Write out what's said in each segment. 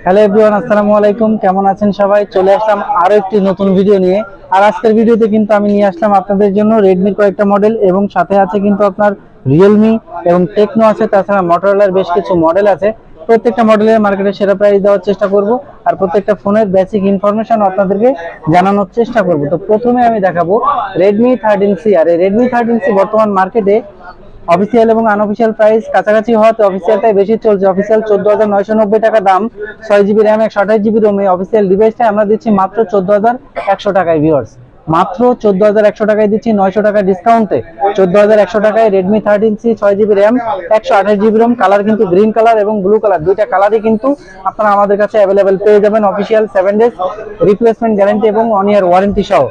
Hello everyone, আসসালামু আলাইকুম। কেমন আছেন সবাই? চলে আসলাম আরো একটি নতুন ভিডিও নিয়ে। আর আজকের ভিডিওতে কিন্তু আমি নিয়ে আসলাম আপনাদের জন্য রেডমির কয়েকটা মডেল, এবং সাথে আছে কিন্তু আপনার রিয়েলমি এবং টেকনো আছে, তাছাড়া মোটরোলার বেশ কিছু মডেল আছে। প্রত্যেকটা মডেলের মার্কেটে সেরা প্রাইস দেওয়ার চেষ্টা করব, আর প্রত্যেকটা ফোনের বেসিক ইনফরমেশন আপনাদেরকে জানানোর চেষ্টা করব। তো প্রথমে আমি দেখাবো রেডমি 13C। আর এই রেডমি 13C বর্তমান মার্কেটে অফিসিয়াল এবং আনঅফিসিয়াল প্রাইস কাছাকাছি হওয়াতে অফিসিয়ালটাই বেশি চলছে। অফিসিয়াল 14,990 টাকা দাম, 6 জিবি র্যাম 128 জিবি রোম। এই অফিসিয়াল ডিভাইসটা আমরা দিচ্ছি মাত্র 14,100 টাকায় ভিউয়ার্স। মাত্র 14,100 টাকায় দিচ্ছি, 900 টাকা ডিসকাউন্টে 14,100 টাকায় Redmi 13C 6 GB RAM 128 GB ROM. Colour কিন্তু গ্রিন কালার এবং ব্লু কালার, দুইটা কালারই কিন্তু আপনারা আমাদের কাছে অ্যাভেলেবেল পেয়ে যাবেন। অফিসিয়াল 7 ডেজ রিপ্লেসমেন্ট গ্যারান্টি এবং 1 ইয়ার ওয়ারেন্টি সহ।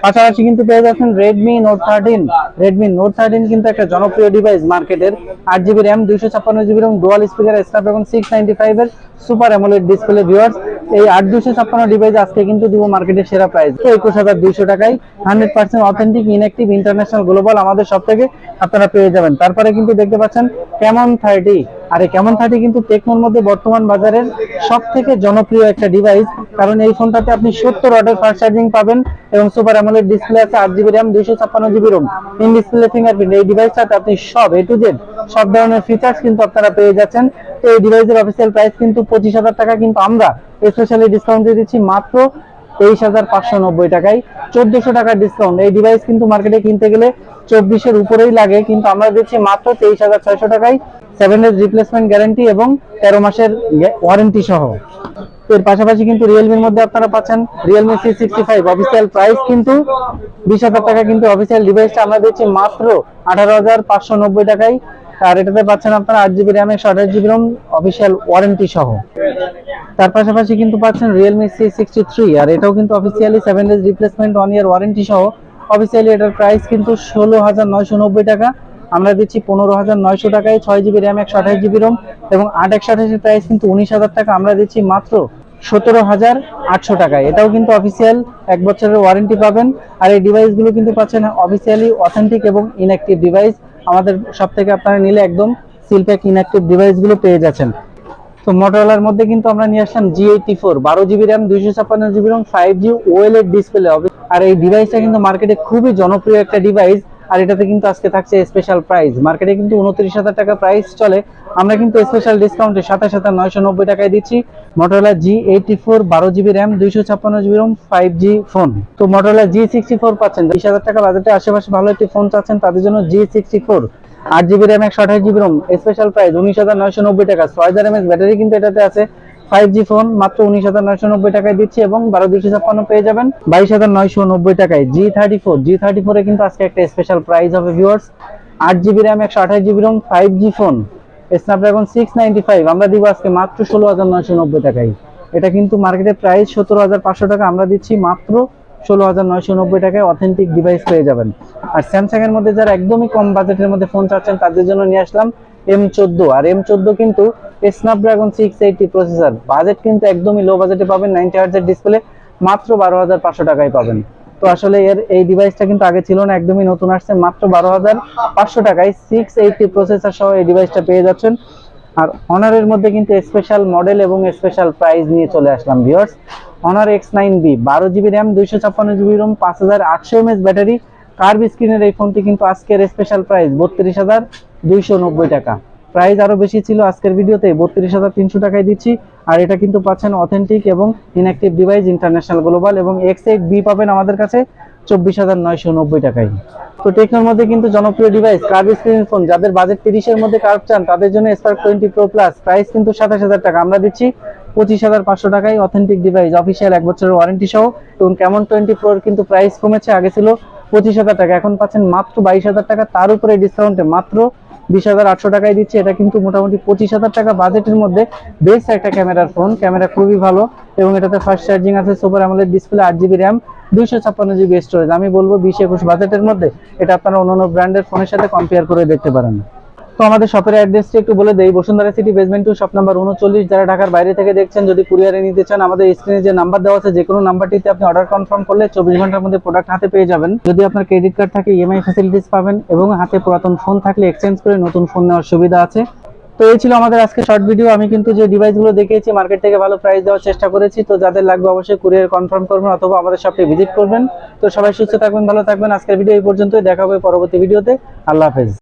পাশাপাশি কিন্তু পেয়ে যাচ্ছেন রেডমি নোট 13। রেডমি নোট 13 কিন্তু একটা জনপ্রিয় ডিভাইস মার্কেটের। 8 GB RAM 256 GB Rome, dual speaker, Snapdragon 695 এর সুপার অ্যামোলেড ডিসপ্লে ভিউয়ার্স। এই 8256 ডিভাইস আজকে কিন্তু দিব মার্কেটের সেরা প্রাইস 21,200 টাকায়। 100% অথেন্টিক, ইনঅ্যাক্টিভ, ইন্টারন্যাশনাল, গ্লোবাল আমাদের সব থেকে আপনারা পেয়ে যাবেন। তারপরে কিন্তু দেখতে পাচ্ছেন ক্যামন 30। আর এই ক্যামন 30 কিন্তু টেকনোর মধ্যে বর্তমান বাজারের সব থেকে জনপ্রিয় একটা ডিভাইস, কারণ এই ফোনটাতে আপনি 70 ওয়াটের ফাস্ট চার্জিং পাবেন এবং সুপার অ্যামোলেড ডিসপ্লে আছে। 8 GB RAM 256 GB Rome, in display fingerprint. এই ডিভাইসটাতে আপনি সব A to Z সব ধরনের ফিচার্স কিন্তু আপনারা পেয়ে যাচ্ছেন। তো এই ডিভাইসের অফিসিয়াল প্রাইস কিন্তু 25,000 টাকা, কিন্তু আমরা স্পেশালি ডিসকাউন্ট দিয়ে দিচ্ছি মাত্র 23,590 টাকায়। 1400 টাকার ডিসকাউন্ট। এই ডিভাইস কিন্তু মার্কেটে কিনতে গেলে 24-এর উপরেই লাগে, কিন্তু আমরা দিচ্ছি মাত্র 23,600 টাকায়, 7 ডেজ রিপ্লেসমেন্ট গ্যারান্টি এবং 13 মাসের ওয়ারেন্টি সহ। এর পাশাপাশি কিন্তু রিয়েলমির মধ্যে আপনারা পাচ্ছেন রিয়েলমি C65। অফিসিয়াল প্রাইস কিন্তু 20,000 টাকা, কিন্তু অফিসিয়াল ডিভাইসটা আমরা দিচ্ছি মাত্র 18,590 টাকায়। আর এটাতে পাচ্ছেন আপনারা 8 GB RAM 128 GB ROM, official warranty সহ। তার পাশাপাশি কিন্তু পাচ্ছেন রিয়েলমি C63। আর এটাও কিন্তু officially 7 days replacement 1 year warranty সহ। অফিসিয়ালি এটার প্রাইস কিন্তু 16,990 টাকা, আমরা দিচ্ছি 15,900 টাকায়। 6 জিবি র্যাম 128 জিবি রোম এবং 8/128 এর প্রাইস কিন্তু 19,000 টাকা, আমরা দিচ্ছি মাত্র 17,800 টাকায়। এটাও কিন্তু অফিসিয়াল 1 বছরের ওয়ারেন্টি পাবেন। আর এই ডিভাইসগুলো কিন্তু পাচ্ছেন অফিসিয়ালি অথেন্টিক এবং ইনঅ্যাক্টিভ ডিভাইস। আমাদের সব থেকে আপনারা নিলে একদম সিলপ্যাক ইনঅ্যাক্টিভ ডিভাইসগুলো পেয়ে যাচ্ছেন। তো মোটরোলার মধ্যে কিন্তু আমরা নিয়ে আসলাম G84, 12 GB RAM 256 GB ROM, 5G OLED display. আর এই ডিভাইসটা কিন্তু মার্কেটে খুবই জনপ্রিয় একটা ডিভাইস। আর এটাতে কিন্তু আজকে থাকছে স্পেশাল প্রাইস। মার্কেটে কিন্তু 29,000 টাকা প্রাইস চলে, আমরা কিন্তু স্পেশাল ডিসকাউন্টে 27,990 টাকায় দিচ্ছি Motorola G84, 12 GB RAM 256 GB ROM, 5G phone. তো মোটরোলা G64 পাচ্ছেন। 20,000 টাকা বাজেটে আশেপাশে ভালো একটি ফোন চাচ্ছেন, তাদের জন্য G64, 8 GB RAM 128 GB ROM, special price 19,990 টাকা। 6000 mAh ব্যাটারি কিন্তু এটাতে আছে। 5G ফোন মাত্র 19,990 টাকায় দিচ্ছি, এবং 12,256 পেয়ে যাবেন 22,990 টাকায়। G34 এ কিন্তু আজকে একটা স্পেশাল প্রাইস হবে viewers. 8 GB RAM 128 GB ROM, 5G phone, Snapdragon 695, আমরা দিব আজকে মাত্র 16,990 টাকায়। এটা কিন্তু মার্কেটের প্রাইস 17,500 টাকা, আমরা দিচ্ছি মাত্র 16,990 টাকায় অথেন্টিক ডিভাইস পেয়ে যাবেন। আর স্যামসাং এর মধ্যে যারা একদমই কম বাজেটের মধ্যে ফোন চাচ্ছেন, তাদের জন্য নিয়ে আসলাম M14। আর M14 কিন্তু স্ন্যাপড্রাগন 680 প্রসেসর, বাজেট কিন্তু একদমই লো বাজেটে পাবেন। 90 হার্টজের ডিসপ্লে মাত্র 12,500 টাকায় পাবেন। তো আসলে এই ডিভাইসটা কিন্তু আগে ছিল না, একদমই নতুন আসছে। মাত্র 12,500 টাকায় 680 প্রসেসর সহ এই ডিভাইসটা পেয়ে যাচ্ছেন। আর অনারের মধ্যে কিন্তু স্পেশাল মডেল এবং স্পেশাল প্রাইস নিয়ে চলে আসলাম viewers. Honor X9B, 12 GB RAM 256 GB ROM, 5,800 mAh battery, curve স্ক্রিনের এই ফোনটি কিন্তু আজকের স্পেশাল প্রাইস 32,290 টাকা। প্রাইস আরো বেশি ছিল আজকের ভিডিওতে, 32,300 টাকায় দিচ্ছি। আর এটা কিন্তু পাচ্ছেন অথেন্টিক এবং ইনঅ্যাক্টিভ ডিভাইস, ইন্টারন্যাশনাল, গ্লোবাল, এবং X8B পাবেন আমাদের কাছে 24,990 টাকায়। তো টেকনোর মধ্যে কিন্তু জনপ্রিয় ডিভাইস কার্ভ স্ক্রিন ফোন, যাদের বাজেট 30-এর মধ্যে কার্ভ চান, তাদের জন্য স্পার্ক 20 Pro প্লাস, প্রাইস কিন্তু 27,000 টাকা, আমরা দিচ্ছি 25,500 টাকায়। অথেন্টিক ডিভাইস, অফিসিয়াল 1 বছরের ওয়ারেন্টি সহ। এবং ক্যামন 20 Pro কিন্তু প্রাইস কমেছে, আগে ছিল 25,000 টাকা, এখন পাচ্ছেন মাত্র 22,000 টাকা। তার উপরে ডিসকাউন্টে মাত্র 20,800 টাকায় দিচ্ছি। এটা কিন্তু মোটামুটি 25,000 টাকা বাজেটের মধ্যে বেস্ট একটা ক্যামেরার ফোন। ক্যামেরা খুবই ভালো, এবং এটাতে ফাস্ট চার্জিং আছে, super AMOLED display, 8 GB RAM 256 GB storage. আমি বলবো 20-21 বাজেটের মধ্যে এটা আপনারা অন্যান্য ব্র্যান্ডের ফোনের সাথে কম্পেয়ার করে দেখতে পারেন। তো আমাদের শপের অ্যাড্রেসটি একটু বলে দেই। Bashundhara city, basement 2, shop number 39। যারা ঢাকার বাইরে থেকে দেখছেন, যদি কুরিয়ারে নিতে চান, আমাদের স্ক্রিনে যে নাম্বার দেওয়া আছে, যে কোনো নাম্বারটিতে আপনি অর্ডার কনফার্ম করলে 24 ঘন্টার মধ্যে প্রোডাক্ট হাতে পেয়ে যাবেন। যদি আপনার ক্রেডিট কার্ড থাকে, ইএমআই ফ্যাসিলিটিস পাবেন, এবং হাতে পুরাতন ফোন থাকলে এক্সচেঞ্জ করে নতুন ফোন নেওয়ার সুবিধা আছে। তো এই ছিল আমাদের আজকে শর্ট ভিডিও। আমি কিন্তু যে ডিভাইসগুলো দেখিয়েছি মার্কেট থেকে ভালো প্রাইস দেওয়ার চেষ্টা করেছি। তো যাদের লাগবে অবশ্যই কুরিয়ার কনফার্ম করবেন অথবা আমাদের শপে ভিজিট করবেন। তো সবাই সুস্থ থাকবেন, ভালো থাকবেন। আজকের ভিডিও এই পর্যন্তই, দেখা হবে পরবর্তী ভিডিওতে। আল্লাহ হাফেজ।